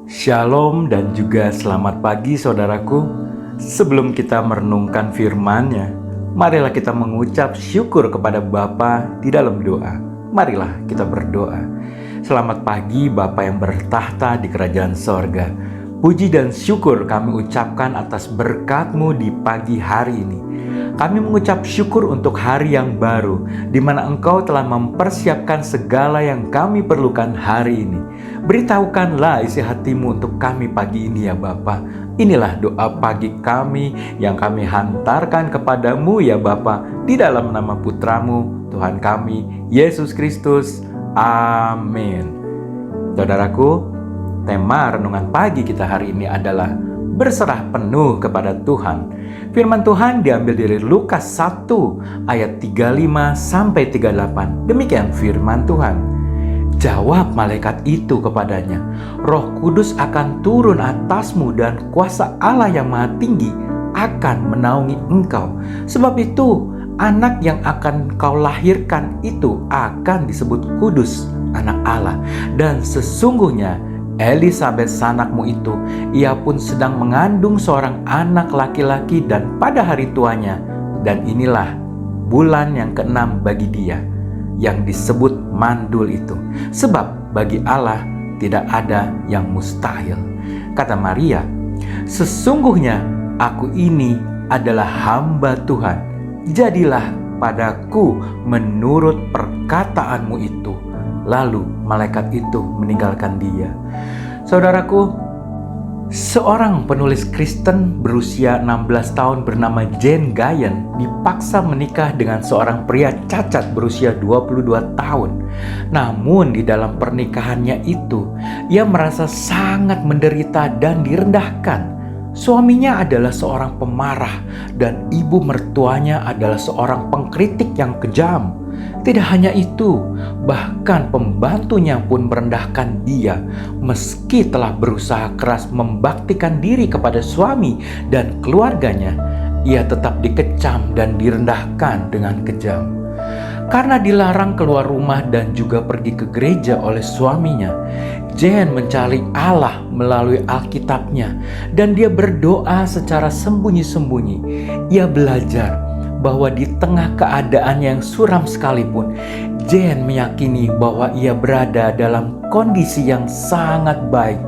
Shalom dan juga selamat pagi saudaraku. Sebelum kita merenungkan firman-Nya, marilah kita mengucap syukur kepada Bapa di dalam doa. Marilah kita berdoa. Selamat pagi Bapa yang bertahta di kerajaan sorga. Puji dan syukur kami ucapkan atas berkat-Mu di pagi hari ini. Kami mengucap syukur untuk hari yang baru, di mana Engkau telah mempersiapkan segala yang kami perlukan hari ini. Beritahukanlah isi hati-Mu untuk kami pagi ini ya Bapa. Inilah doa pagi kami yang kami hantarkan kepadamu ya Bapa, di dalam nama Putra-Mu, Tuhan kami, Yesus Kristus. Amin. Saudaraku, tema renungan pagi kita hari ini adalah berserah penuh kepada Tuhan. Firman Tuhan diambil dari Lukas 1 ayat 35 sampai 38. Demikian firman Tuhan. Jawab malaikat itu kepadanya, Roh Kudus akan turun atasmu dan kuasa Allah yang Maha Tinggi akan menaungi engkau. Sebab itu anak yang akan kau lahirkan itu akan disebut kudus, anak Allah. Dan sesungguhnya Elisabet sanakmu itu, ia pun sedang mengandung seorang anak laki-laki dan pada hari tuanya. Dan inilah bulan yang ke-6 bagi dia, yang disebut mandul itu. Sebab bagi Allah tidak ada yang mustahil. Kata Maria, sesungguhnya aku ini adalah hamba Tuhan. Jadilah padaku menurut perkataanmu itu. Lalu malaikat itu meninggalkan dia. Saudaraku, seorang penulis Kristen berusia 16 tahun bernama Jane Gayen dipaksa menikah dengan seorang pria cacat berusia 22 tahun. Namun di dalam pernikahannya itu, ia merasa sangat menderita dan direndahkan. Suaminya adalah seorang pemarah dan ibu mertuanya adalah seorang pengkritik yang kejam. Tidak hanya itu, bahkan pembantunya pun merendahkan dia meski telah berusaha keras membaktikan diri kepada suami dan keluarganya. Ia tetap dikecam dan direndahkan dengan kejam. Karena dilarang keluar rumah dan juga pergi ke gereja oleh suaminya, Jane mencari Allah melalui Alkitabnya dan dia berdoa secara sembunyi-sembunyi. Ia belajar bahwa di tengah keadaan yang suram sekalipun, Jane meyakini bahwa ia berada dalam kondisi yang sangat baik.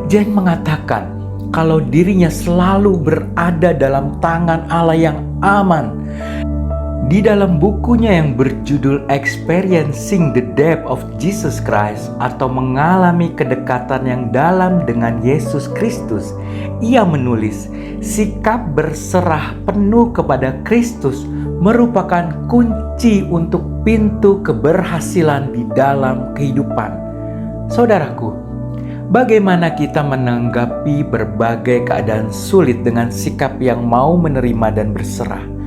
Jane mengatakan kalau dirinya selalu berada dalam tangan Allah yang aman. Di dalam bukunya yang berjudul Experiencing the Depth of Jesus Christ atau mengalami kedekatan yang dalam dengan Yesus Kristus, ia menulis, sikap berserah penuh kepada Kristus merupakan kunci untuk pintu keberhasilan di dalam kehidupan. Saudaraku, bagaimana kita menanggapi berbagai keadaan sulit dengan sikap yang mau menerima dan berserah?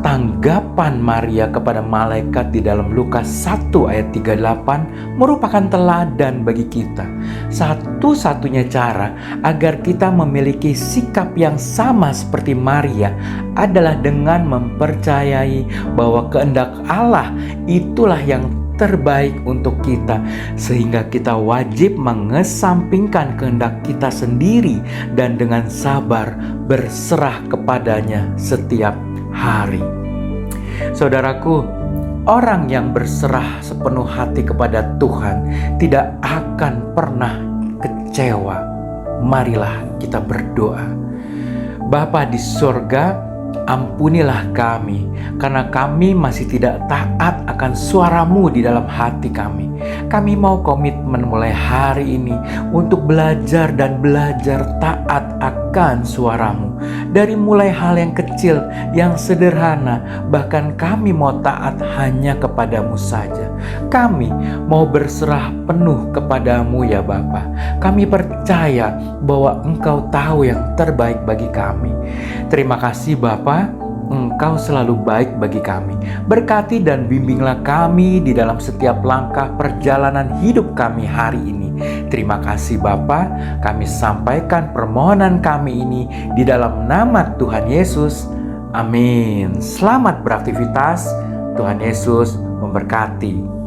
Tanggapan Maria kepada malaikat di dalam Lukas 1 ayat 38 merupakan teladan bagi kita. Satu-satunya cara agar kita memiliki sikap yang sama seperti Maria adalah dengan mempercayai bahwa kehendak Allah itulah yang terbaik untuk kita, sehingga kita wajib mengesampingkan kehendak kita sendiri dan dengan sabar berserah kepadanya setiap hari. Saudaraku, orang yang berserah sepenuh hati kepada Tuhan tidak akan pernah kecewa. Marilah kita berdoa. Bapa di sorga, ampunilah kami karena kami masih tidak taat akan suara-Mu di dalam hati kami. Kami mau komitmen mulai hari ini untuk belajar dan belajar taat akan suara-Mu. Dari mulai hal yang kecil, yang sederhana, bahkan kami mau taat hanya kepadamu saja. Kami mau berserah penuh kepadamu ya Bapa. Kami percaya bahwa Engkau tahu yang terbaik bagi kami. Terima kasih Bapa, Engkau selalu baik bagi kami. Berkati dan bimbinglah kami di dalam setiap langkah perjalanan hidup kami hari ini. Terima kasih Bapa, kami sampaikan permohonan kami ini di dalam nama Tuhan Yesus. Amin. Selamat beraktivitas. Tuhan Yesus memberkati.